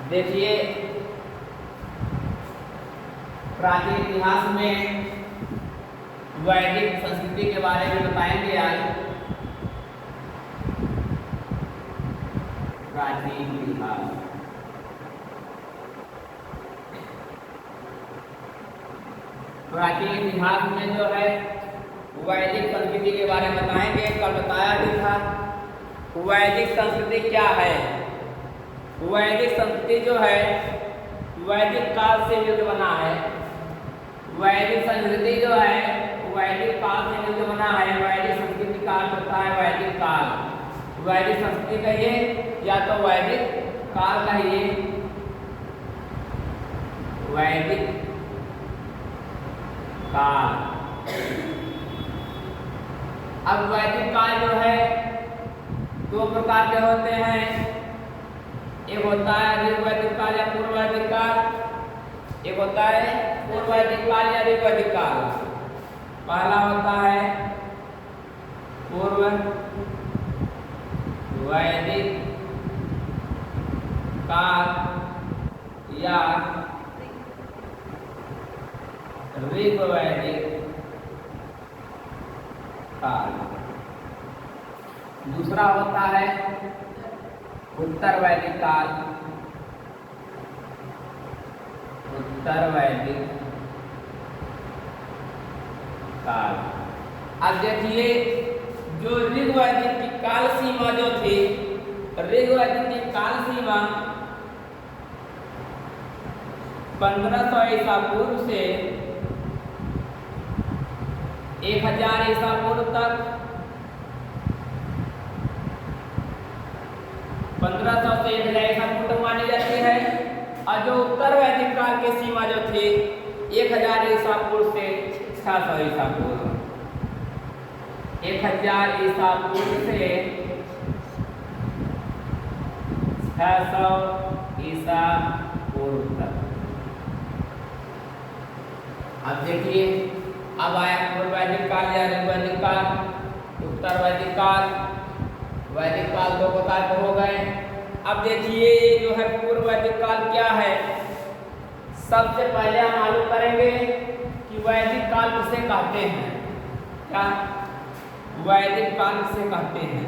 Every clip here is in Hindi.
देखिए प्राचीन इतिहास में वैदिक संस्कृति के बारे में बताएंगे आज। प्राचीन इतिहास, प्राचीन इतिहास में जो है वैदिक संस्कृति के बारे में बताएंगे। कल बताया भी था वैदिक संस्कृति क्या है। वैदिक संस्कृति जो है वैदिक काल से मिलकर बना है। वैदिक संस्कृति जो है वैदिक काल से मिलकर बना है। वैदिक संस्कृति का अर्थ होता है वैदिक काल। वैदिक संस्कृति कहिए या तो वैदिक काल कहिए। वैदिक काल, अब वैदिक काल जो है दो प्रकार के होते हैं। एक होता है ऋग्वैदिक काल या पूर्व वैदिक काल। एक होता है पूर्व वैदिक काल या ऋग्वैदिक काल। पहला होता है पूर्व वैदिक काल या ऋग्वैदिक काल। दूसरा होता है उत्तर वैदिक काल। उत्तर वैदिक काल। अब देखिए जो ऋग्वैदिक की काल सीमा जो थी, ऋग्वैदिक की काल सीमा 1500 ईसा पूर्व से 1000 ईसा पूर्व तक, 1500 से 1000 ईसा पूर्व तक मानी जाती है। और जो उत्तर वैदिक काल की सीमा जो थी 1000 ईसा पूर्व से 600 ईसा पूर्व, 1000 ईसा पूर्व से 600 ईसा पूर्व तक। अब देखिए अब आया पूर्व वैदिक काल या ऋग्वैदिक काल, उत्तर वैदिक काल। वैदिक काल दो प्रकार के हो गए। अब देखिए जो है पूर्व वैदिक काल क्या है। सबसे पहले हम मालूम करेंगे कि वैदिक काल किसे कहते हैं। क्या वैदिक काल किसे कहते हैं?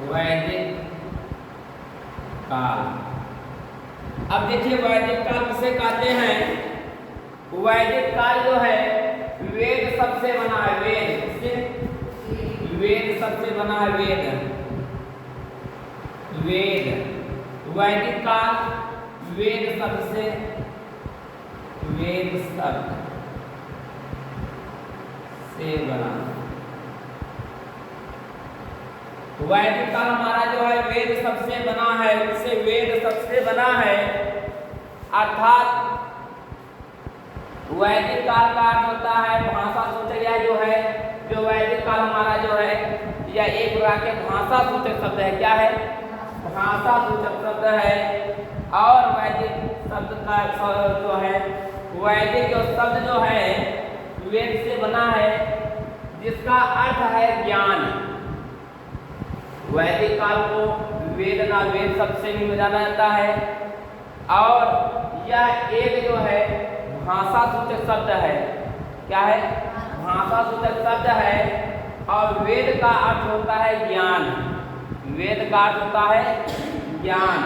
वैदिक काल। अब देखिए वैदिक काल किसे कहते हैं। वैदिक काल जो है वेद सबसे बना है। वेद सबसे बना है। वेद वैदिक काल वेद सबसे, वेद शब्द से बना। वैदिक काल हमारा जो है वेद सबसे बना है। उससे वेद सबसे बना है अर्थात वैदिक काल का अर्थ होता है भाषा सूचक जो है। जो वैदिक काल हमारा जो है यह एक प्रकार के भाषा सूचक शब्द है। क्या है? भाषा सूचक शब्द है। और वैदिक शब्द का जो है वैदिक जो शब्द जो है वेद से बना है, जिसका अर्थ है ज्ञान। वैदिक काल को वेद ना वेद शब्द से भी जाना जाता है। और यह एक जो है भाषा सूचक शब्द है। क्या है? भाषा सूचक शब्द है। और वेद का अर्थ होता है ज्ञान। वेद का अर्थ होता है ज्ञान।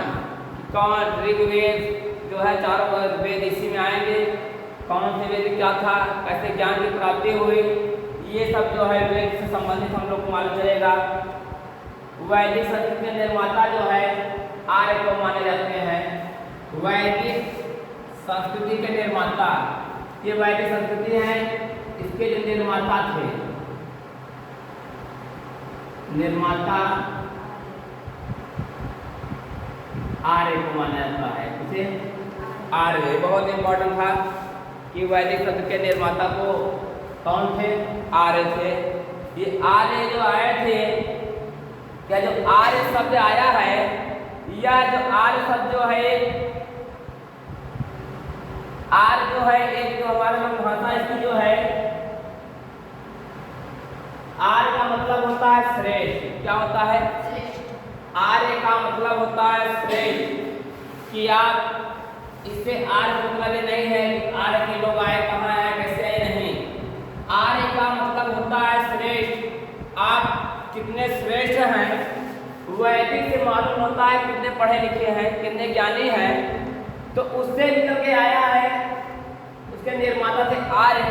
कौन? ऋग्वेद जो है चारों वेद इसी में आएंगे। कौन से वेद क्या था, कैसे ज्ञान की प्राप्ति हुई, ये सब जो है वेद से संबंधित हम लोग को मालूम चलेगा। वैदिक संस्कृति के निर्माता जो है आर्य को माने जाते हैं। वैदिक संस्कृति के निर्माता, ये वैदिक संस्कृति है, इसके जो निर्माता थे, निर्माता आर्य को माना जाता है। इसे आर्य बहुत इंपॉर्टेंट था कि वैदिक संस्कृति के निर्माता को कौन थे? आर्य थे। ये आर्य जो आए थे, या जो आर्य शब्द आया है, या जो आर्य शब्द जो है आर्य जो है एक जो हमारे लोग भाषा इसकी जो है आर्य का मतलब होता है श्रेष्ठ। क्या होता है? आर्य का मतलब होता है श्रेष्ठ। कि आप इससे आर्य मतलब ये नहीं है कि आर्य के लोग आए, कहाँ आए, कैसे आए, नहीं। आर्य का मतलब होता है श्रेष्ठ। आप कितने श्रेष्ठ हैं वैदिक से मालूम होता है कितने पढ़े लिखे हैं, कितने ज्ञानी हैं। तो उससे निकल के आया है, उसके निर्माता से आर्य।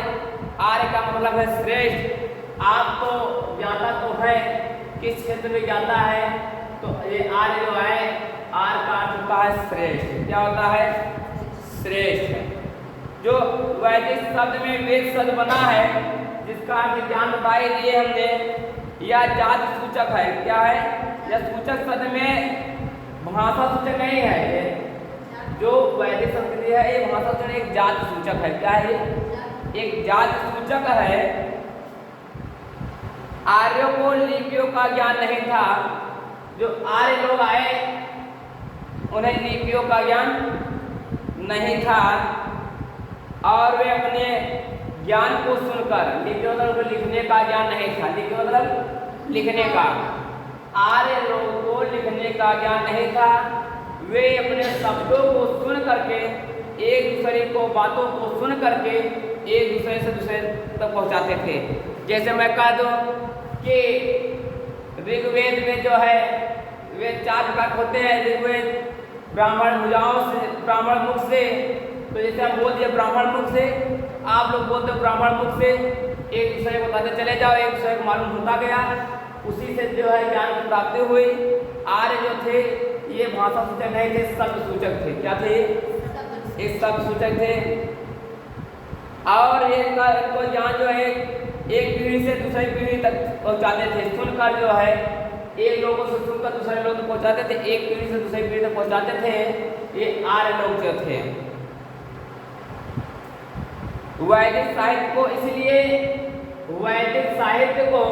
आर्य का मतलब है श्रेष्ठ। आप तो ज्ञाता तो है, किस क्षेत्र में ज्ञाता है, तो ये आर्य जो है, आर्य का अर्थ होता है श्रेष्ठ। क्या होता है? श्रेष्ठ। जो वैदिक शब्द में वेद शब्द बना है, जिसका अर्थ ज्ञान बताई दिए हमने, यह जाति सूचक है। क्या है? यह सूचक शब्द में भाषा सूचक नहीं है। ये जो वैदिक संस्कृति है, ये भाषा सूचक, एक जाति सूचक है। क्या है? एक जाति सूचक है। आर्यों को लिपियों का ज्ञान नहीं था। जो आर्य लोग आए उन्हें लिपियों का ज्ञान नहीं था, और वे अपने ज्ञान को सुनकर, लिपियों मतलब लिखने का ज्ञान नहीं था, लिपियों मतलब लिखने का, आर्य लोगों को लिखने का ज्ञान नहीं था। वे अपने शब्दों को सुन करके, एक दूसरे को बातों को सुन करके एक दूसरे से दूसरे तक पहुंचाते थे। जैसे मैं कह दूं कि ऋग्वेद में जो है वे 4 प्रकार होते हैं। ऋग्वेद ब्राह्मण भुजाओं से, ब्राह्मण मुख से, तो जैसे हम बोल दिए ब्राह्मण मुख से, आप लोग बोलते हो ब्राह्मण मुख से, एक दूसरे को बताते चले जाओ, एक दूसरे को मालूम होता गया, उसी से जो है ज्ञान की प्राप्ति हुई। आर्य जो थे ये भाषा सूचक नहीं थे, शब्द सूचक थे। क्या थे? एक शब्द सूचक थे। और इनको ज्ञान जो है एक पीढ़ी से दूसरी पीढ़ी तक पहुंचाते थे। सुनकर जो है एक लोगों से सुनकर दूसरे लोग तक पहुंचाते थे, एक पीढ़ी से दूसरी पीढ़ी तक पहुंचाते थे। ये आर्य लोग जो थे। वैदिक साहित्य को, इसलिए वैदिक साहित्य को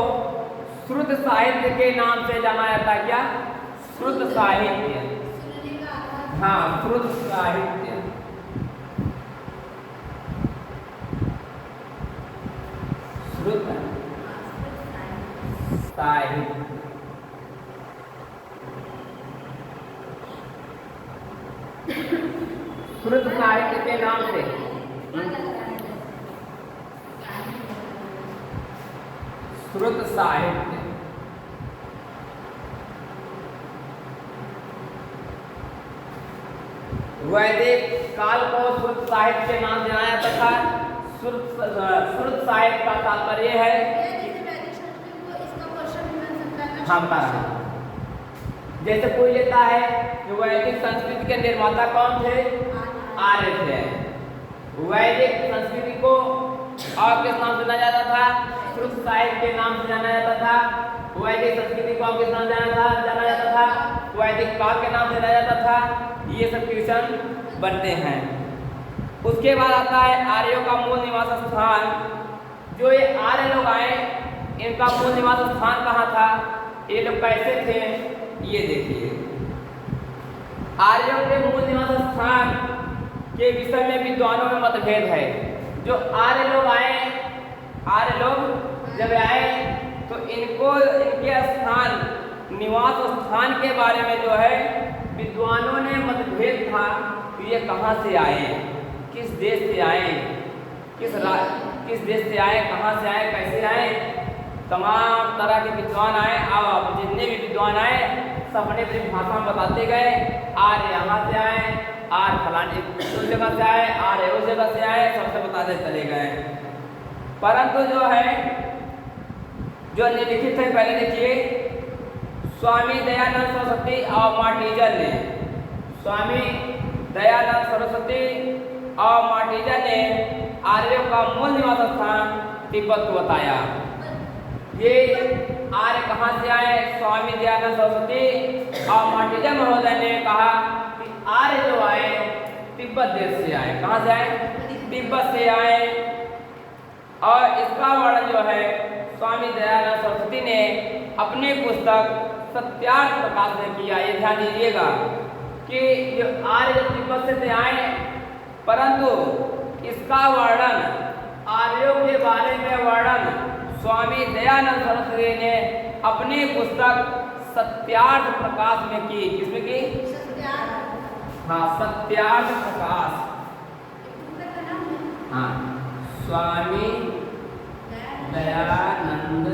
श्रुत साहित्य के नाम से जाना जाता है। क्या? श्रुत साहित्य। हाँ, श्रुत साहित्य। श्रुत साहित्य। श्रुत साहित्य के नाम से श्रुत साहित्य। वैदिक काल को श्रुत साहित्य के नाम से जाना जाता था। श्रुत साहित्य का तात्पर्य है, हाँ बता रहा हूं। जैसे कोई लेता है कि वैदिक संस्कृति के निर्माता कौन थे? आर्य थे। वैदिक संस्कृति को और किस नाम से जाना जाता था? श्रुत साहित्य के नाम से जाना जाता था। वैदिक संस्कृति को और किस नाम से जाना जाता था? वैदिक काल के नाम से जाना जाता था। ये सब क्वेश्चन बनते हैं। उसके बाद आता है आर्यों का मूल निवास स्थान। जो ये आर्य लोग आए, इनका मूल निवास स्थान कहाँ था? ये लोग कैसे थे? ये देखिए, आर्यों के मूल निवास स्थान के विषय में विद्वानों में मतभेद है। जो आर्य लोग आए, आर्य लोग जब आए तो इनके स्थान, निवास स्थान के बारे में जो है विद्वानों ने मतभेद था कि ये कहाँ से आए, किस देश से आए, किस देश से आए, कहाँ से आए, कैसे आए। तमाम तरह के विद्वान आए, और जितने भी विद्वान आए सब अपने अपनी भाषा में बताते गए। आर्य यहाँ से आए, आर्य फलाने उस जगह से आए, आर्य उस जगह से आए, सबसे बताते चले गए। परंतु जो है, जो लिखित है, पहले देखिए, स्वामी दयानंद सरस्वती और मार्टिजन ने, स्वामी दयानंद सरस्वती और मार्टिजन ने आर्यों का मूल निवास स्थान तिब्बत को बताया। ये आर्य कहाँ से आए? स्वामी दयानंद सरस्वती और मार्टिजन महोदय ने कहा कि आर्य जो आए तिब्बत देश से आए। कहाँ से आए? तिब्बत से आए। और इसका वर्णन जो है स्वामी दयानंद सरस्वती ने अपनी पुस्तक सत्यार्थ प्रकाश में किया। ये ध्यान दीजिएगा कि जो आर्य तिब्बत से आए, परंतु इसका वर्णन, आर्यों के बारे में वर्णन स्वामी दयानंद सरस्वती ने अपनी पुस्तक सत्यार्थ प्रकाश में की। किसमें की? हाँ, सत्यार्थ प्रकाश। हाँ, स्वामी दयानंद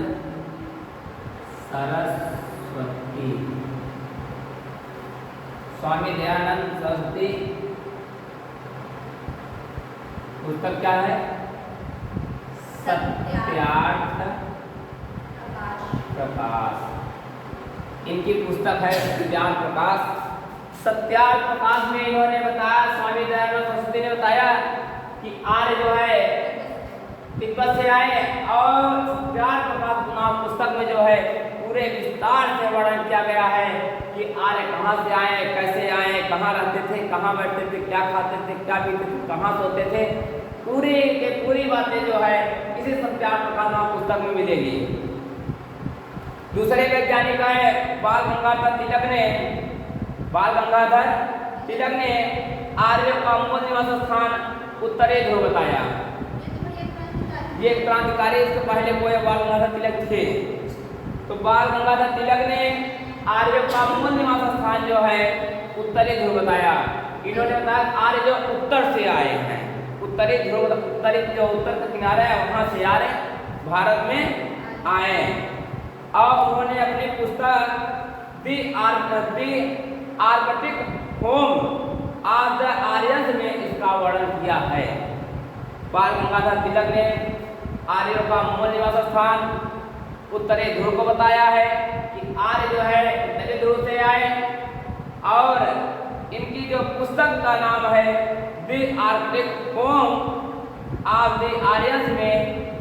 सरस्वती। स्वामी दयानंद सरस्वती पुस्तक क्या है? सत्यार्थ प्रकाश। इनकी पुस्तक है सत्यार्थ प्रकाश। सत्यार्थ प्रकाश में इन्होंने बताया, स्वामी दयानंद सरस्वती ने बताया कि आर्य जो है तिब्बत से आए और सत्यार्थ प्रकाश नाम पुस्तक में जो है पूरे विस्तार से वर्णन किया गया है कि आर्य कहाँ से आए, कैसे आए, कहाँ रहते थे, कहाँ बैठते थे, क्या खाते थे, क्या पीते थे, कहाँ सोते थे, पूरी के पूरी बातें जो है इसी सत्यार्थ प्रकाश नाम पुस्तक में मिलेगी। दूसरे वैज्ञानिक है बाल गंगाधर तिलक ने आर्यों का मूल निवास स्थान उत्तरी ध्रुव बताया। ये एक क्रांतिकारी, इसके पहले कोई बाल गंगाधर तिलक थे। तो बाल गंगाधर तिलक ने आर्यों का मूल निवास स्थान जो है उत्तरी ध्रुव बताया। इन्होंने बताया आर्य जो उत्तर से आए हैं, उत्तरी ध्रुव, उत्तरी जो उत्तर का किनारा है वहां से आर्य भारत में आए। और उन्होंने अपनी पुस्तक the Arctic home of the Aryans में इसका वर्णन किया है। बाल गंगाधर तिलक ने आर्यों का मूल निवास स्थान उत्तरी ध्रुव को बताया है कि आर्य जो है उत्तरी ध्रुव से आए। और इनकी जो पुस्तक का नाम है the Arctic home of the Aryans में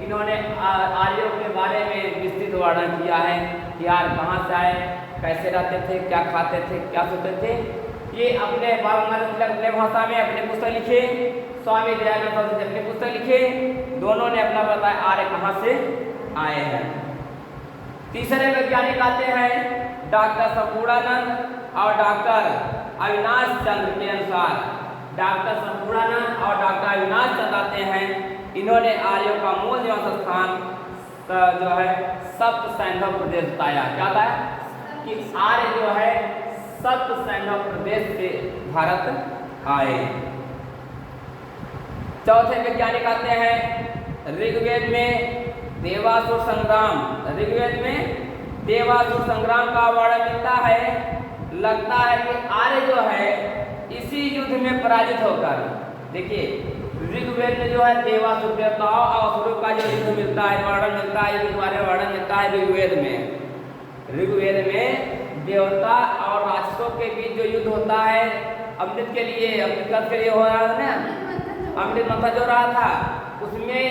इन्होंने आर्यों के बारे में विस्तृत वर्णन किया है कि आर्य कहाँ से आए, कैसे रहते थे, क्या खाते थे, क्या सोते थे। ये अपने बाल गंगाधर तिलक अपने भाषा में अपनी पुस्तक लिखे, स्वामी दयानंद सरस्वती अपनी पुस्तक लिखे, दोनों ने अपना बताया आर्य कहाँ से आए हैं। तीसरे वैज्ञानिक आते हैं डॉक्टर संपूर्णानंद और डॉक्टर अविनाश चंद्र के अनुसार। डॉक्टर संपूर्णानंद और डॉक्टर अविनाश चंद्र आते हैं, इन्होंने आर्यों का मूल निवास स्थान जो है सप्त सैंधव प्रदेश बताया। क्या था कि आर्य जो है सप्त सैंधव प्रदेश से भारत आए। चौथे वैज्ञानिक आते हैं ऋग्वेद में देवासुर संग्राम। ऋग्वेद में देवासुर संग्राम का वर्णन मिलता है। लगता है कि आर्य जो है इसी युद्ध में पराजित होकर, देखिए ऋग्वेद में जो है देवासुर देवताओं और असुरों का जो युद्ध मिलता है, वर्णन मिलता है, युद्ध बारे वर्णन मिलता है ऋग्वेद में। ऋग्वेद में देवता और राक्षसों के बीच जो युद्ध होता है अमृत के लिए, अमृत के लिए हो रहा है ना, अमृत मंथन जो रहा था, उसमें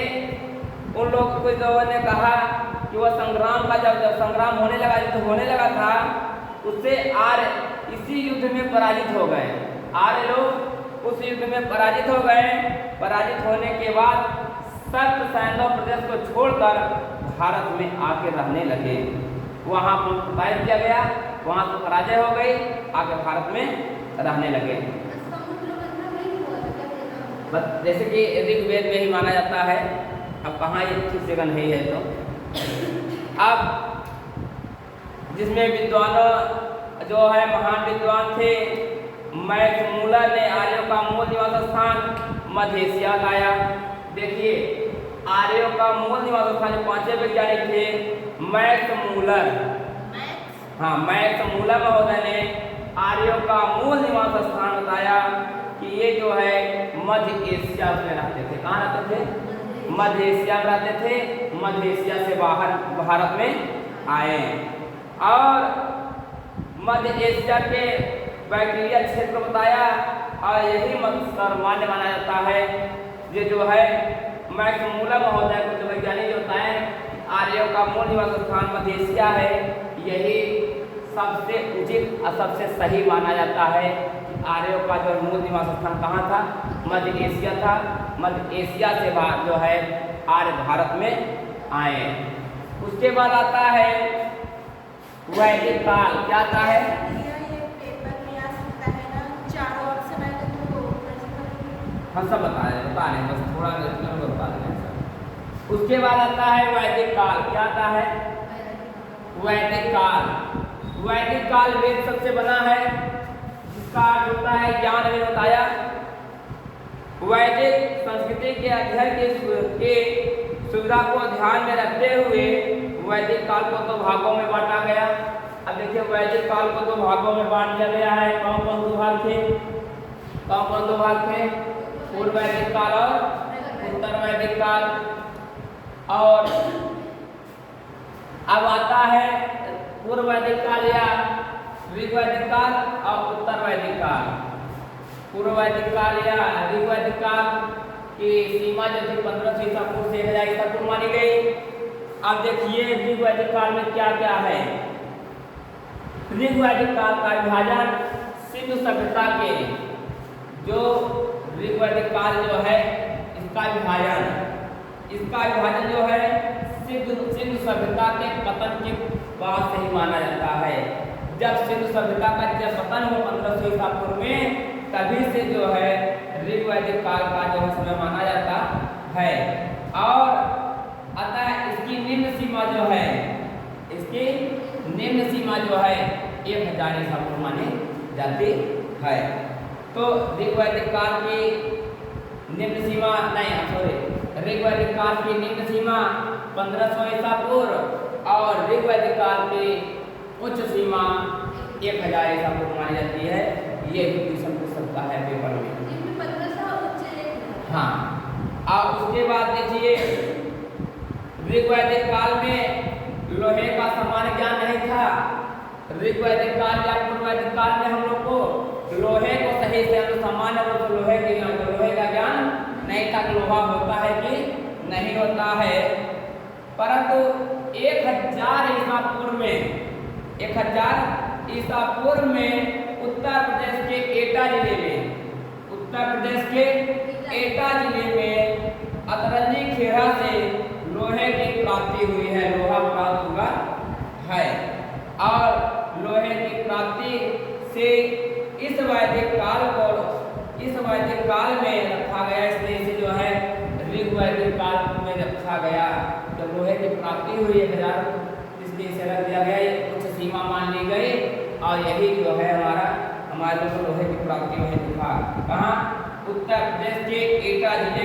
उन लोगों ने कहा कि वह संग्राम का जब संग्राम होने लगा, युद्ध होने लगा था, उससे आर्य इसी युद्ध में पराजित हो गए। आर्य लोग उस युद्ध में पराजित हो गए। पराजित होने के बाद सप्त सैंधव प्रदेश को छोड़कर भारत में आके रहने लगे। वहाँ पर पराजित किया गया, वहाँ से पराजय हो गई, आके भारत में रहने लगे। बस जैसे कि ऋग्वेद में ही माना जाता है, अब कहाँ ये ठीक जगह नहीं है। तो अब जिसमें विद्वानों जो है महान विद्वान थे, मैक्स मूलर ने आर्यों का मूल निवास स्थान मध्य एशिया लाया। देखिए आर्यों का मूल निवास स्थान जो पांचवें वैज्ञानिक थे मैक्स मूलर, हाँ मैक्स मूलर महोदय ने आर्यों का मूल निवास स्थान बताया कि ये जो है मध्य एशिया में रहते थे। कहाँ रहते थे? मध्य एशिया में रहते थे। मध्य एशिया से बाहर भारत में आए और मध्य एशिया के बैक्टीरिया क्षेत्र को बताया। और यही सर्वमान्य माना जाता है। ये जो है मैक्स मूलर महोदय को जो वैज्ञानिक बताए आर्यों का मूल निवास स्थान मध्य एशिया है, यही सबसे उचित और सबसे सही माना जाता है कि आर्यों का जो मूल निवास स्थान कहाँ था? मध्य एशिया था। मध्य एशिया से बाहर जो है आर्य भारत में आए। उसके बाद आता है वैदिक काल। क्या आता है? हम सब बता रहे हैं, बस थोड़ा बता दें। उसके बाद आता है वैदिक काल। क्या आता है? वैदिक काल। वैदिक काल वेद सबसे बना है, जिसका अर्थ होता है ज्ञान में बताया। वैदिक संस्कृति के अध्ययन के सुविधा को ध्यान में रखते हुए वैदिक काल को दो भागों में बांटा गया। अब देखिए वैदिक काल को दो भागों में बांट दिया गया है। कौन कौन दो भाग थे? कौन कौन दो भाग थे? पूर्व वैदिक काल और उत्तर वैदिक काल। और अब आता है पूर्व वैदिक काल या ऋग्वैदिक काल और उत्तर वैदिक काल। पूर्व वैदिक काल या ऋग्वैदिक काल की सीमा जो थी 1500 ईसा पूर्व से 1000 ईसा पूर्व मानी गई। अब देखिए ऋग्वैदिक काल में क्या क्या है। ऋग्वैदिक काल का विभाजन सिंधु सभ्यता के जो ऋग्वैदिक काल जो है इसका विभाजन जो है सिंधु सभ्यता के पतन के बाद से ही माना जाता है। जब सिंधु सभ्यता का जब पतन हो 1500 ईसा पूर्व में, तभी से जो है ऋग्वैदिक काल का जो है समय माना जाता है। और अतः इसकी निम्न सीमा जो है 1000 ईसा पूर्व मानी जाती है। तो ऋग्वैदिक काल की निम्न सीमा ऋग्वैदिक काल की निम्न सीमा 1500 ईसा पूर्व और ऋग्वैदिक काल की उच्च सीमा 1000 ईसा पूर्व मानी जाती है। ये भी क्वेश्चन पूछ सकता है पेपर में। हाँ, और उसके बाद देखिए ऋग्वैदिक काल में लोहे का सामान्य ज्ञान नहीं था। ऋग्वैदिक काल या पूर्व वैदिक काल में हम लोग को लोहे को सही से सामान्य रूप से लोहे का ज्ञान नहीं था कि लोहा होता है कि नहीं होता है। परंतु 1000 ईसा पूर्व में उत्तर प्रदेश के एटा जिले में अतरंजी खेड़ा से लोहे की प्राप्ति हुई है, लोहा प्राप्त हुआ है। और लोहे की प्राप्ति से इस वैदिक काल में रखा गया, इसलिए इसे जो है ऋग्वैदिक काल में रखा गया। जब लोहे की प्राप्ति हुई 1000, इसलिए इसे रख दिया गया, ये कुछ सीमा मान ली गई। और यही जो है हमारे लोग लोहे की प्राप्ति वही दिखा। कहाँ? उत्तर प्रदेश के एटा जिले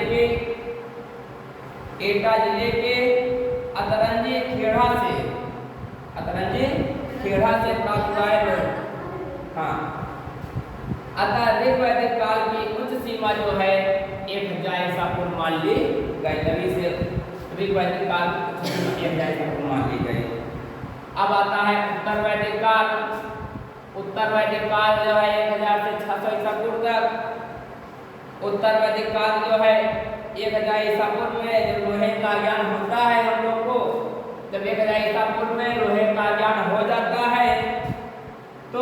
के अतरंजी खेड़ा से प्राप्त हुआ है। हाँ, अतः ऋग्वैदिक काल की उच्च सीमा जो है 1000 ईसा पूर्व मान ली गई। तभी से ऋग्वैदिक काल की 1000 ईसा पूर्व मान ली गई। अब आता है उत्तर वैदिक काल। उत्तर वैदिक काल जो है 1000 से 600 ईसा पूर्व तक। उत्तर वैदिक काल जो है 1000 ईसा पूर्व में जब लोहे का ज्ञान होता है हम लोग को, जब 1000 ईसा पूर्व में लोहे का ज्ञान हो जाता है तो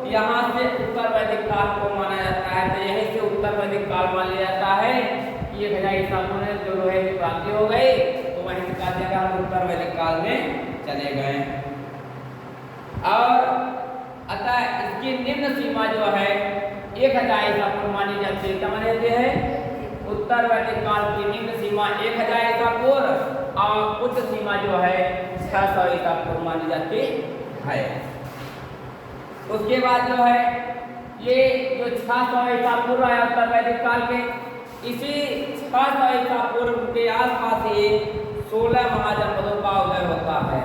यहाँ से उत्तर वैदिक काल को माना जाता है। तो यहीं से उत्तर वैदिक काल मान लिया जाता है कि 1000 ईसा पूर्व में जो लोहे की प्राप्ति हो गई तो वहीं से कहा जाएगा हम उत्तर वैदिक काल में चले गए। और अतः इसकी निम्न सीमा जो है 1000 ईसा पूर्व मानी जाती है। क्या मानी जाती है? उत्तर वैदिक काल की निम्न सीमा 1000 ईसा पूर्व और उच्च सीमा जो है 600 ईसा पूर्व मानी जाती है। उसके बाद जो है ये जो 600 ईसा पूर्व है उत्तर वैदिक काल के, इसी 600 ईसा पूर्व के आसपास ही 16 महाजनपदों का उदय होता है।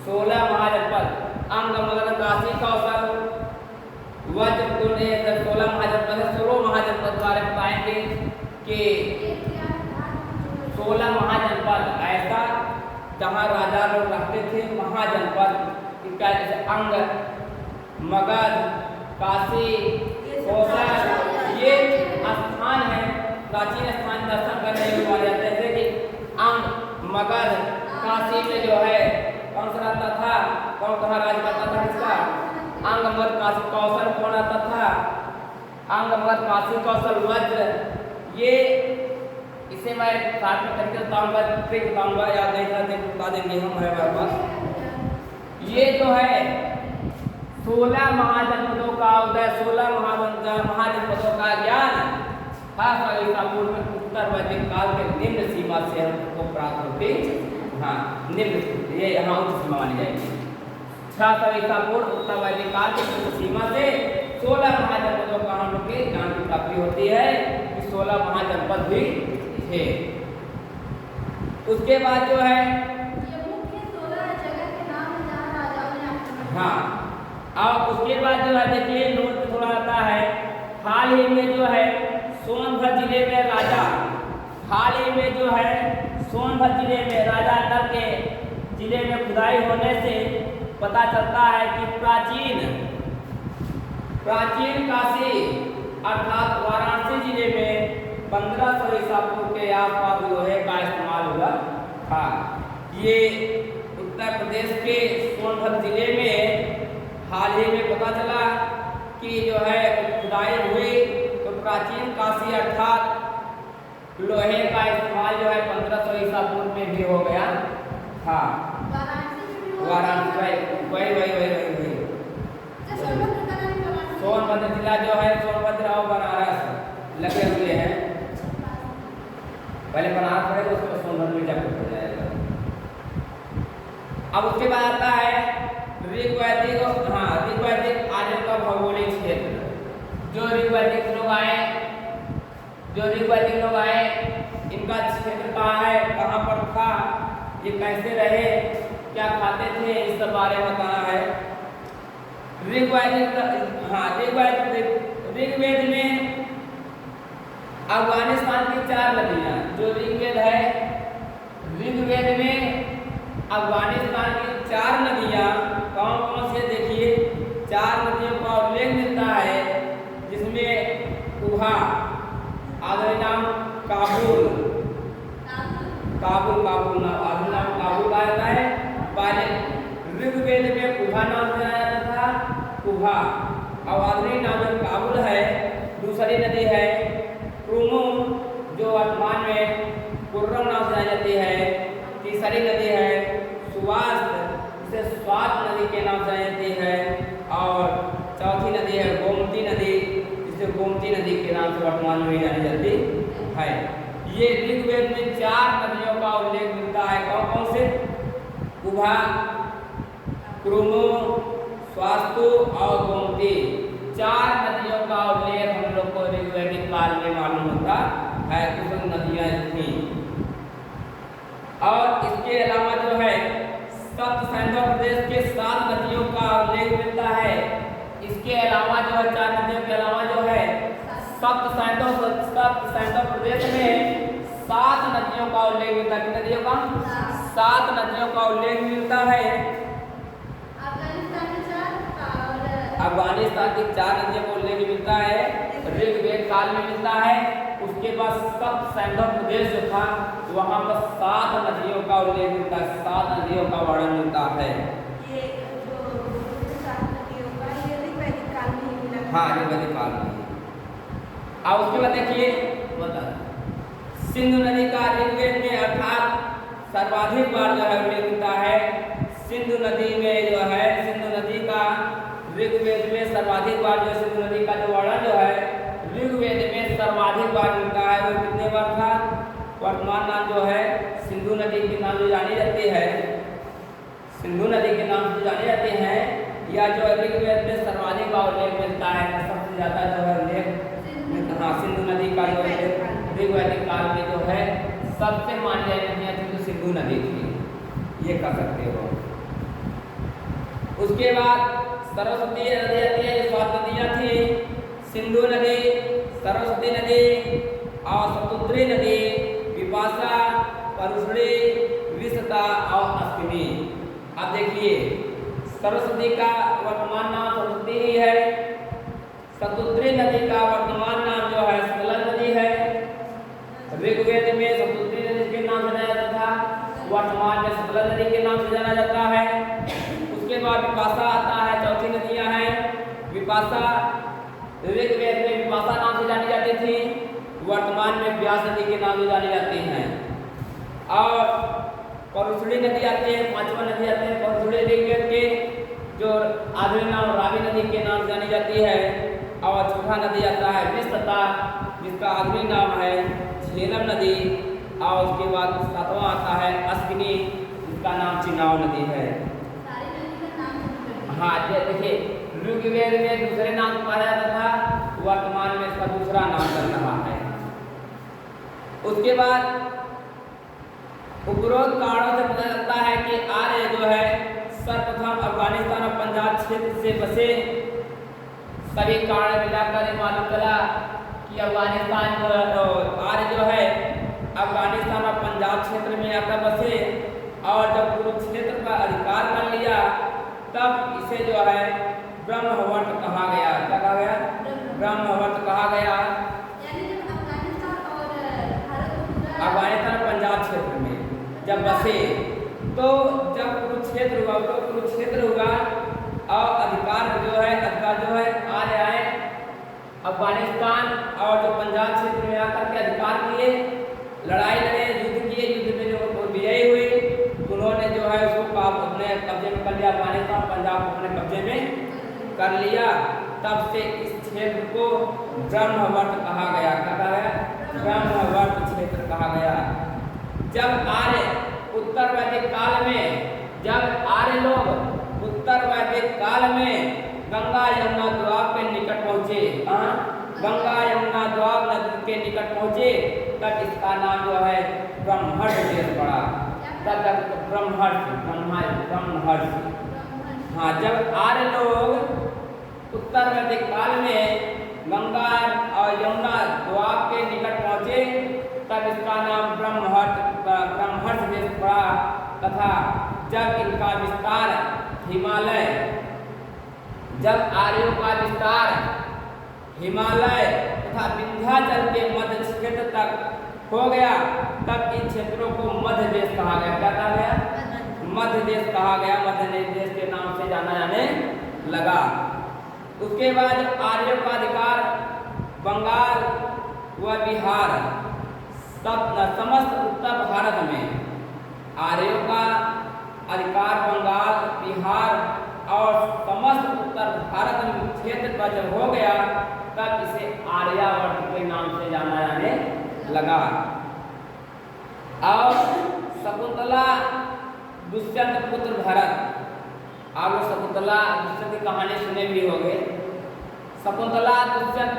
16 महाजनपद अंग, मगध, काशी, कौशल, वज्र, कुंड, 16 महाजनपद है। 16 महाजनपद द्वारा बताएंगे कि 16 महाजनपद ऐसा जहाँ राजा लोग रहते थे। महाजनपद इनका जैसे अंग, मगध, काशी, कौशल, ये स्थान है, प्राचीन स्थान दर्शन करने वाले जाते हैं। जैसे कि अंग, मगध, काशी में जो है कौन सा रहता था, कौन कहाँ राज करता था, किसका? अंग, मगध, काशी, कौशल कौन आता था? अंग, मगध, काशी, कौशल, वज्र। ये इसे मैं साथ में करके बताऊंगा, याद नहीं रहते बता देंगे हम है हमारे पास। ये जो है 16 महाजनपदों का उदय, 16 महाजनपदों का ज्ञान 600 ईसा पूर्व में उत्तर वैदिक काल के निम्न सीमा से हमको प्राप्त होती। हाँ, निम्न, ये यहाँ उच्च सीमा मानी जाएगी। 600 ईसा पूर्व उत्तर वैदिक काल की सीमा से 16 महाजनपदों का हम लोग की ज्ञान की प्राप्ति होती है कि 16 महाजनपद भी थे। उसके बाद जो है ये मुख्य 16 जगह के नाम हैं जहाँ राजाओं ने आक्रमण किया। हाँ, अब उसके बाद जो है देखिए नोट में थोड़ा आता है, हाल ही में जो है सोनभद्र जिले में राजा, हाल ही में जो है सोनभद्र जिले में राजा नल के जिले में खुदाई होने से पता चलता है कि प्राचीन काशी अर्थात वाराणसी जिले में 1500 ईसा पूर्व के आसपास लोहे का इस्तेमाल हुआ था। ये उत्तर प्रदेश के सोनभद्र जिले में हाल ही में पता चला कि जो है खुदाई हुई तो प्राचीन काशी अर्थात लोहे का इस्तेमाल जो है 1500 ईसा पूर्व में भी हो गया था। वाराणसी वही सोनभद्र जिला जो है सोनभद्र और बनारस लगे हुए हैं। पहले बनारस पड़ेगा उसको सोनभद्र में जाकर हो जाएगा। अब उसके बाद आता है ऋग्वैदिक आर्यों का भौगोलिक क्षेत्र। जो ऋग्वैदिक लोग आए इनका क्षेत्र कहाँ है, कहाँ पर था, ये कैसे रहे, क्या खाते थे, इस सब बारे में बताना है। ऋग्वेद में अफगानिस्तान की 4 नदियाँ, जो ऋग्वेद है ऋग्वेद में अफगानिस्तान की 4 नदियाँ कौन कौन से देखिए 4 नदियों का उल्लेख मिलता है, जिसमें उभा आधुनिक नाम काबुल नाम काबुल आता है। पहले ऋग्वेद में कुभा नाम से जाना जाता था, कुभा, और आधुनिक नाम में काबुल है। दूसरी नदी है क्रुमु जो वर्तमान में कुर्रम नाम से जानी जाती है। तीसरी नदी है सुवास्त, जिसे स्वात नदी के नाम से जानी जाती है। और चौथी नदी है गोमती नदी, जिसे गोमती नदी के नाम से वर्तमान में जानी जाती है। ये ऋग्वेद में 4 नदियों का उल्लेख मिलता है, कौन कौन से, कुभा, क्रुमु, स्वास्तु और गोमती। 4 नदियों का उल्लेख हम लोग को ऋग्वैदिक काल में मालूम होता है कि वो नदियाँ थी। और इसके अलावा जो है सप्त सैंधव प्रदेश के 7 नदियों का उल्लेख मिलता है। इसके अलावा जो है 4 नदियों के अलावा जो है सप्त सैंधव प्रदेश में 7 नदियों का उल्लेख मिलता है। कितनी नदियों का? 7 नदियों का उल्लेख मिलता है। अफगानिस्तान की 4 नदियों का उल्लेख मिलता है, ऋग्वेद काल में मिलता है। उसके बाद सप्त सैंधव प्रदेश जो था वहाँ पर 7 नदियों का उल्लेख मिलता है, 7 नदियों का वर्णन मिलता है। ये जो 7 नदियों का ये ऋग्वैदिक काल में ही मिला। हाँ, ऋग्वैदिक काल में। अब उसके बाद देखिए सिंधु नदी का ऋग्वेद में अर्थात सर्वाधिक बार जो है उल्लेख मिलता है। सिंधु नदी में जो है सिंधु नदी का ऋग्वेद में सर्वाधिक बार जो सिंधु नदी का जो वर्णन जो है ऋग्वेद में सर्वाधिक बार मिलता है। वो कितने बार था? वर्तमान नाम जो है सिंधु नदी के नाम से जानी जाती है, सिंधु नदी के नाम से जाने जाते हैं, या जो ऋग्वेद में सर्वाधिक बार उल्लेख मिलता है, सबसे ज्यादा जो है उल्लेख हाँ सिंधु नदी का जो है ऋग्वैदिक काल में जो है सबसे मान्य नदियाँ थी तो सिंधु नदी थी, ये कर सकते हो। उसके बाद सरस्वती नदी आती है, 7 नदियाँ थी, सिंधु नदी, सरस्वती नदी और शतुद्री नदी, विपाशा, परुष्णी, विसता और अश्विनी। अब देखिए सरस्वती का वर्तमान नाम सरस्वती ही है। शतुद्री नदी का वर्तमान नाम जो है सतलज नदी है। ऋग्वेद में शतुद्री नदी के नाम से जाना जाता था, वर्तमान में सतलज नदी के नाम से जाना जाता है। उसके बाद विपाशा आता है, चौथी नदियां हैं। विपाशा ऋग्वेद में विपाशा नाम से जानी जाती थी, वर्तमान में व्यास नदी के नाम से जानी जाती हैं। और परुष्णी नदी आती है, 5वां नदी आती है परुष्णी ऋग्वेद के, जो आधुनिक नाम रावी नदी के नाम से जानी जाती है। और चौथा नदी आता है विसता, जिसका आधुनिक नाम है झेलम नदी। और उसके बाद 7वां आता है अश्विनी, जिसका नाम चिनाव नदी है। हाँ देखिए, ऋग्वेद में दूसरे नाम से पढ़ा जाता था, वर्तमान में इसका दूसरा नाम चल रहा है। उसके बाद उपरोक्त कारणों से पता चलता है कि आर्य जो है सर्वप्रथम अफगानिस्तान और पंजाब क्षेत्र से बसे। सभी कारण मिलाकर ये मालूम चला कि अफगानिस्तान आर्य जो है अफगानिस्तान और पंजाब क्षेत्र में आकर बसे, और जब कुरुक्षेत्र पर अधिकार कर लिया तब इसे जो है ब्रह्मवट कहा गया। क्या कहा गया? ब्रह्मवट कहा गया। अफगानिस्तान और पंजाब क्षेत्र में जब बसे, तो जब कुरुक्षेत्र हुआ तो कुरुक्षेत्र हुआ और अधिकार जो है आर्य आए अफगानिस्तान और जो पंजाब क्षेत्र में आकर के अधिकार किए, लड़ाई लड़े, युद्ध किए, युद्ध में जो विजयी हुए उन्होंने जो है उसको अपने कब्जे में कर लिया, अफगानिस्तान पंजाब को अपने कब्जे में कर लिया। तब से इस क्षेत्र को ब्रह्मवट कहा गया। क्या कहा गया? ब्रह्मवट क्षेत्र कहा गया। जब आर्य उत्तर वैदिक काल में, जब आर्य लोग उत्तर वैदिक काल में गंगा यमुना द्वाब के निकट पहुंचे, गंगा यमुना द्वाब नदी के निकट पहुंचे, तब इसका नाम जो है ब्रह्महर्ष देश पड़ा। तब तक ब्रह्महर्ष। हाँ, जब आर्य लोग उत्तर वैदिक काल में गंगा और यमुना द्वाब के निकट पहुंचे, तब इसका नाम ब्रह्महर्ष देश पड़ा। तथा जब इनका विस्तार हिमालय, जब आर्यों का विस्तार हिमालय तथा विंध्याचल के मध्य क्षेत्र तक हो गया, तब इन क्षेत्रों को मध्य देश कहा गया। क्या कहा गया? मध्य देश कहा गया। मध्य देश के नाम से जाना जाने लगा। उसके बाद आर्यों का अधिकार बंगाल व बिहार, समस्त उत्तर भारत में आर्यों का अधिकार बंगाल, बिहार और समस्त उत्तर भारत में क्षेत्र पर जब हो गया, तब इसे आर्यावर्त के नाम से जाना जाने लगा। और शकुंतला दुष्यंत पुत्र भरत, आप लोग शकुंतला दुष्यंत की कहानी सुने भी होंगे। शकुंतला दुष्यंत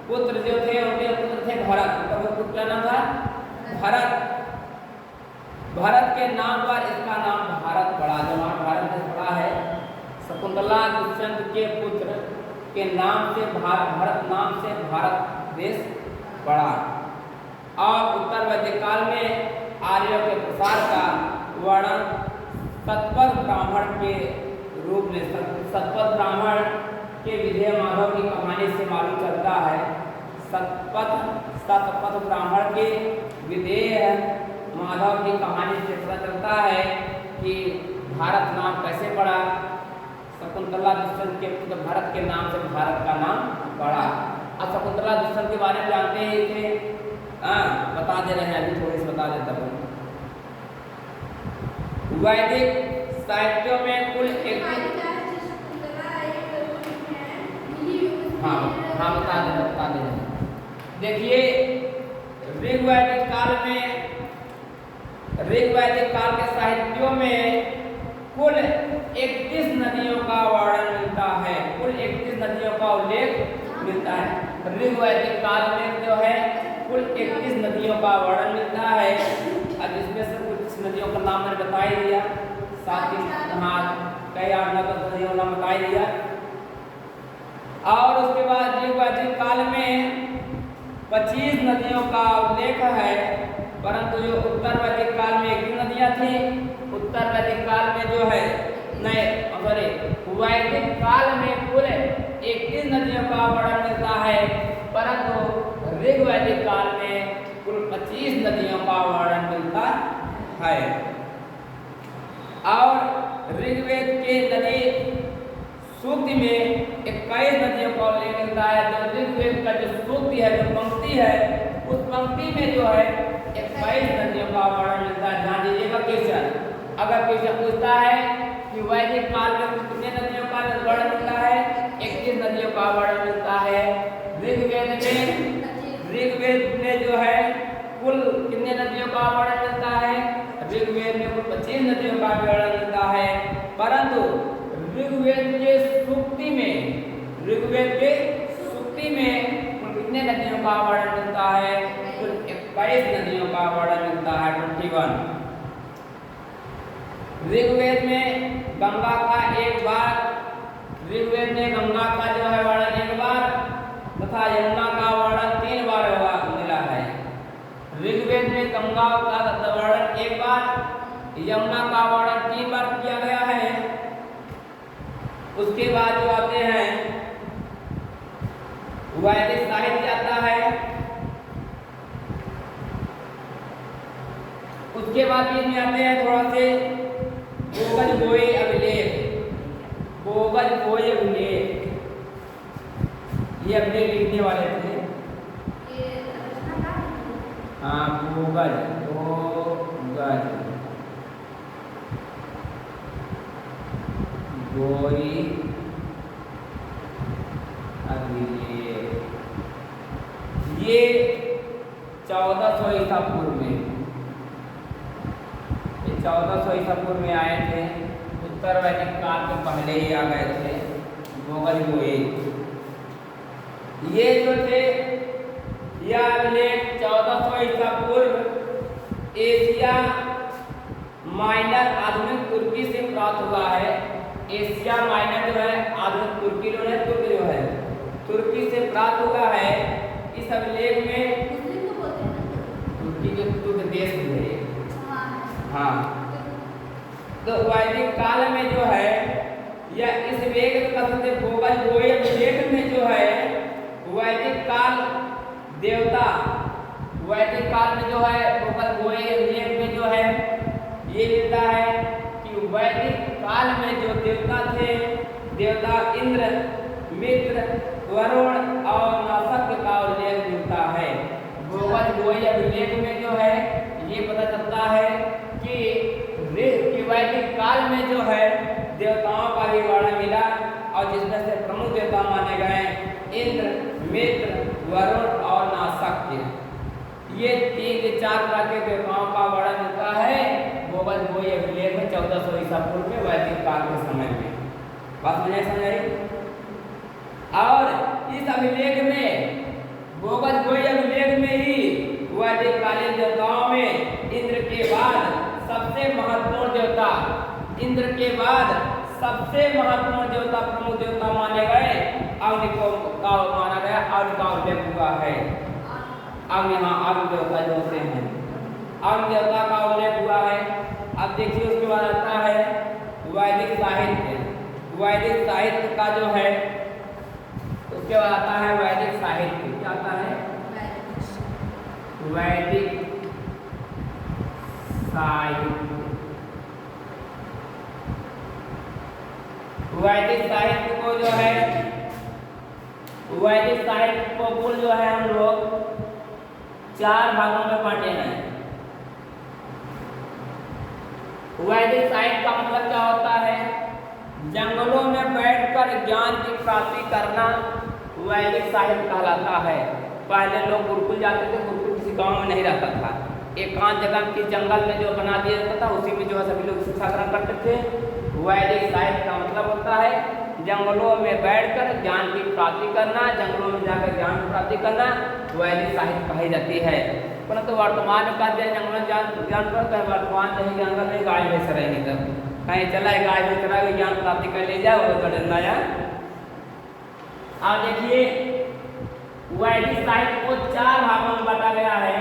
पुत्र जो थे उनके पुत्र थे भरत। उनका पुत्र क्या नाम था? भरत। भरत के नाम पर इसका नाम भारत पड़ा। जो भारत देश पड़ा है, शकुंतला दुष्यंत के पुत्र के नाम से भरत नाम से भारत देश पड़ा। और उत्तर वैदिक काल में आर्यों के प्रसार का वर्णन सतपथ ब्राह्मण के रूप में, सतपथ ब्राह्मण के विधेय माधव की कहानी से मालूम चलता है। सतपथ ब्राह्मण के विधेय माधव की कहानी से पता चलता है कि भारत नाम कैसे पड़ा। शकुंतला दुष्यंत के पुत्र भरत के नाम से भारत का नाम पड़ा। अब शकुंतला दुष्यंत के बारे में जानते ही थे, बता दे रहे हैं, अभी थोड़ी सी बता देता हूँ। वैदिक साहित्यों में कुल बता दे। देखिए, ऋग्वैदिक काल के साहित्यों में कुल 31 नदियों का वर्णन मिलता है। कुल 31 नदियों का उल्लेख मिलता है। ऋग्वैदिक काल में जो है कुल 31 नदियों का वर्णन मिलता है। अब इसमें से कुछ नदियों का नाम मैंने बता ही दिया, साथ ही कई 8-9 नदियों का नाम बता ही दिया। और उसके बाद ऋग्वैदिक काल में 25 नदियों का उल्लेख है, परंतु जो उत्तर वैदिक काल में 1 नदियाँ थी। उत्तर वैदिक काल में जो है वैदिक काल में कुल 21 नदियों का वर्णन मिलता है, परंतु ऋग्वैदिक काल में कुल 25 नदियों का वर्णन मिलता है। और ऋग्वेद के नदी सूक्ति में 21 नदियों का उल्लेख मिलता है। जो ऋग्वेद का जो सूक्ति है, जो पंक्ति है, उस पंक्ति में जो है 21 नदियों का वर्णन मिलता है। ध्यान दीजिएगा क्वेश्चन, अगर क्वेश्चन पूछता है कि वैदिक काल में कितने नदियों का वर्णन मिलता है, 21 नदियों का वर्णन मिलता है। ऋग्वेद में जो है कुल कितने नदियों का वर्णन मिलता है? ऋग्वेद में कुल 25 नदियों का वर्णन मिलता है। परंतु ऋग्वेद के सूक्ति में कितने नदियों का वर्णन मिलता है? कुल 21 नदियों का वर्णन मिलता है, 21। ऋग्वेद में गंगा का जो है वर्णन एक बार तथा यमुना का वर्णन 3 बार मिला है। ऋग्वेद में गंगा का वर्णन एक बार, यमुना का वर्णन 3 बार किया गया है। उसके बाद जो आते हैं वैदिक साहित्य आता है। उसके बाद इसमें आते हैं थोड़ा से गोगज-बोए अभिलेख। ये अभिलेख लिखने वाले थे। हाँ, गोगज बोई अभिलेख, ये 1400 ईसा पूर्व में, 1400 ईसा पूर्व में आए थे। उत्तर वैदिक काल के पहले ही आ गए थे गोगज-बोए। ये जो थे यह अभिलेख 1400 ईसा पूर्व एशिया माइनर आधुनिक तुर्की से प्राप्त हुआ है। एशिया माइनर जो है आधुनिक तुर्की जो है तुर्की से प्राप्त हुआ है। इस अभिलेख में तुर्की के तुर्क देश है। हाँ, तो वैदिक काल में जो है या इस वेद गोगज-बोए अभिलेख में जो है वैदिक काल में जो है गोगज-बोए अभिलेख में जो है ये लिखता है कि वैदिक काल में जो देवता थे, देवता इंद्र, मित्र, वरुण और नासक का उल्लेख मिलता है। गोगज-बोए अभिलेख में जो है ये पता चलता है कि वैदिक काल में जो है देवताओं का भी वर्णन मिला और जिसमें से प्रमुख देवता माने गए इंद्र, मित्र, वरुण और नासक। ये 3-4 तरह के देवताओं का वर्णन मिलता है गोगज-बोए अभिलेख में 1400 ईसा पूर्व में वैदिक काल के समय में। बात मुझे समझ आई? और इस अभिलेख में गोगज-बोए अभिलेख में ही वैदिक कालीन देवताओं में इंद्र के बाद सबसे महत्वपूर्ण देवता प्रमुख देवता माने गए अग्नि को माना गया। अग्नि का उल्लेख हुआ है। अग्नि देवता जो होते हैं, अग्नि देवता का उल्लेख हुआ है। अब देखिए उसके बाद आता है वैदिक साहित्य। वैदिक साहित्य का जो है उसके बाद आता है वैदिक साहित्य। क्या आता है? वैदिक साहित्य। वैदिक साहित्य को जो है वैदिक साहित्य को कुल जो है हम लोग 4 भागों में बांटे हैं। वैदिक साहित्य का मतलब क्या होता है? जंगलों में बैठकर ज्ञान की प्राप्ति करना वैदिक साहित्य कहलाता है। पहले लोग गुरुकुल जाते थे, गुरुकुल किसी गांव में नहीं रहता था, एकांत जगह के जंगल में जो बना दिया जाता था उसी में जो है सभी लोग शिक्षा ग्रहण करते थे। वैदिक साहित्य का मतलब होता है जंगलों में बैठकर ज्ञान की प्राप्ति करना, जंगलों में जाकर ज्ञान की प्राप्ति करना वैदिक साहित्य कही जाती है। परंतु वर्तमान में कहते हैं जंगलों में ज्ञान प्राप्त है, वर्तमान नहीं जंगल में गाय भैंस रहेंगे, तब कहीं चला गाय भैंस चला ज्ञान प्राप्ति कर ले जाए वो डरना है। अब देखिए वैदिक साहित्य को 4 भागों में बांटा गया है।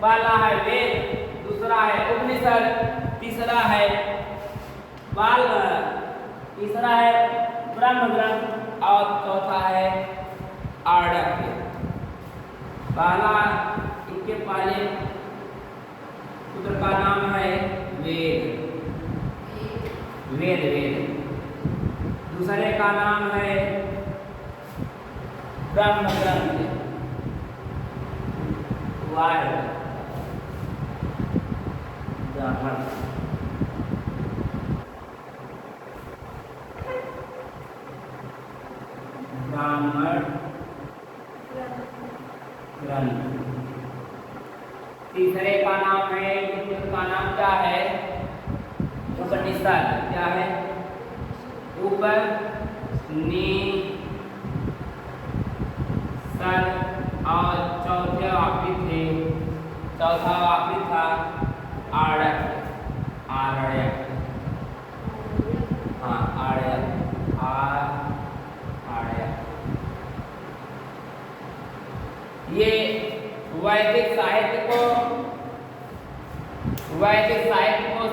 पहला है वेद, दूसरा है उपनिषद, तीसरा है ब्रह्म ग्रंथ और चौथा है आर्डक। पहला इनके पहले पुत्र का नाम है वेद। दूसरे का नाम है ब्रह्म ग्रंथ। ब्राह्मण ग्रंथ। तीसरे का नाम है, का नाम क्या है? उपनिषद। क्या है? ऊपर नी सर और चौथा वापी था आड़क आरण्यक। हाँ आड़यक आड़यक। ये वैदिक साहित्य को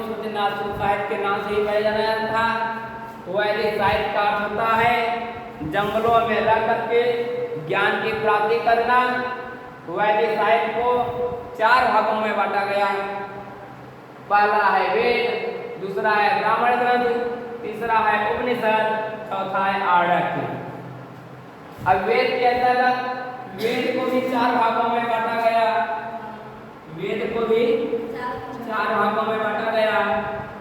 शुद्ध साहित्य के नाम से ही पहले जाना जाता था। वैदिक साहित्य का अर्थ होता है जंगलों में रह करके ज्ञान की प्राप्ति करना। वैदिक साहित्य को 4 भागों में बांटा गया। पहला है वेद, दूसरा है ब्राह्मण ग्रंथ, तीसरा है उपनिषद, चौथा है आरण्यक। अब वेद के अंतर्गत वेद को भी 4 भागों में बांटा गया। वेद को भी 4 भागों में बांटा गया।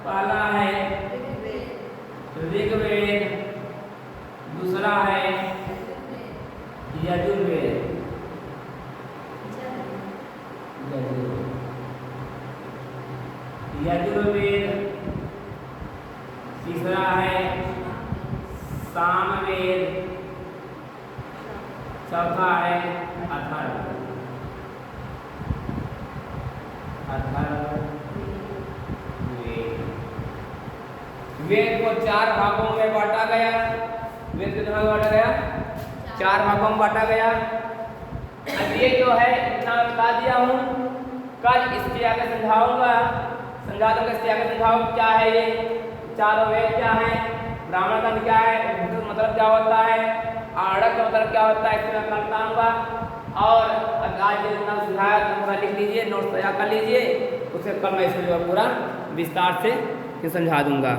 पहला है ऋग्वेद, दूसरा है यजुर्वेद, तीसरा है सामवेद, चौथा है अथर्ववेद। वेद को 4 भागों में बांटा गया। वेद कितने भागों में बांटा गया? 4 भागों में बांटा गया। अब ये जो है इतना बता दिया हूँ। कल इसके आगे समझा दूंगा इसके आगे समझाऊँ क्या है ये 4 वेद क्या है, ब्राह्मण ग्रंथ क्या है, उपनिषद मतलब क्या होता है, आरण्यक का मतलब क्या होता है, इसमें कल बताऊंगा। और आज जितना सुझाया पूरा लिख लीजिए, नोट्स तैयार कर लीजिए, उससे कल मैं इसको जो पूरा विस्तार से समझा दूंगा।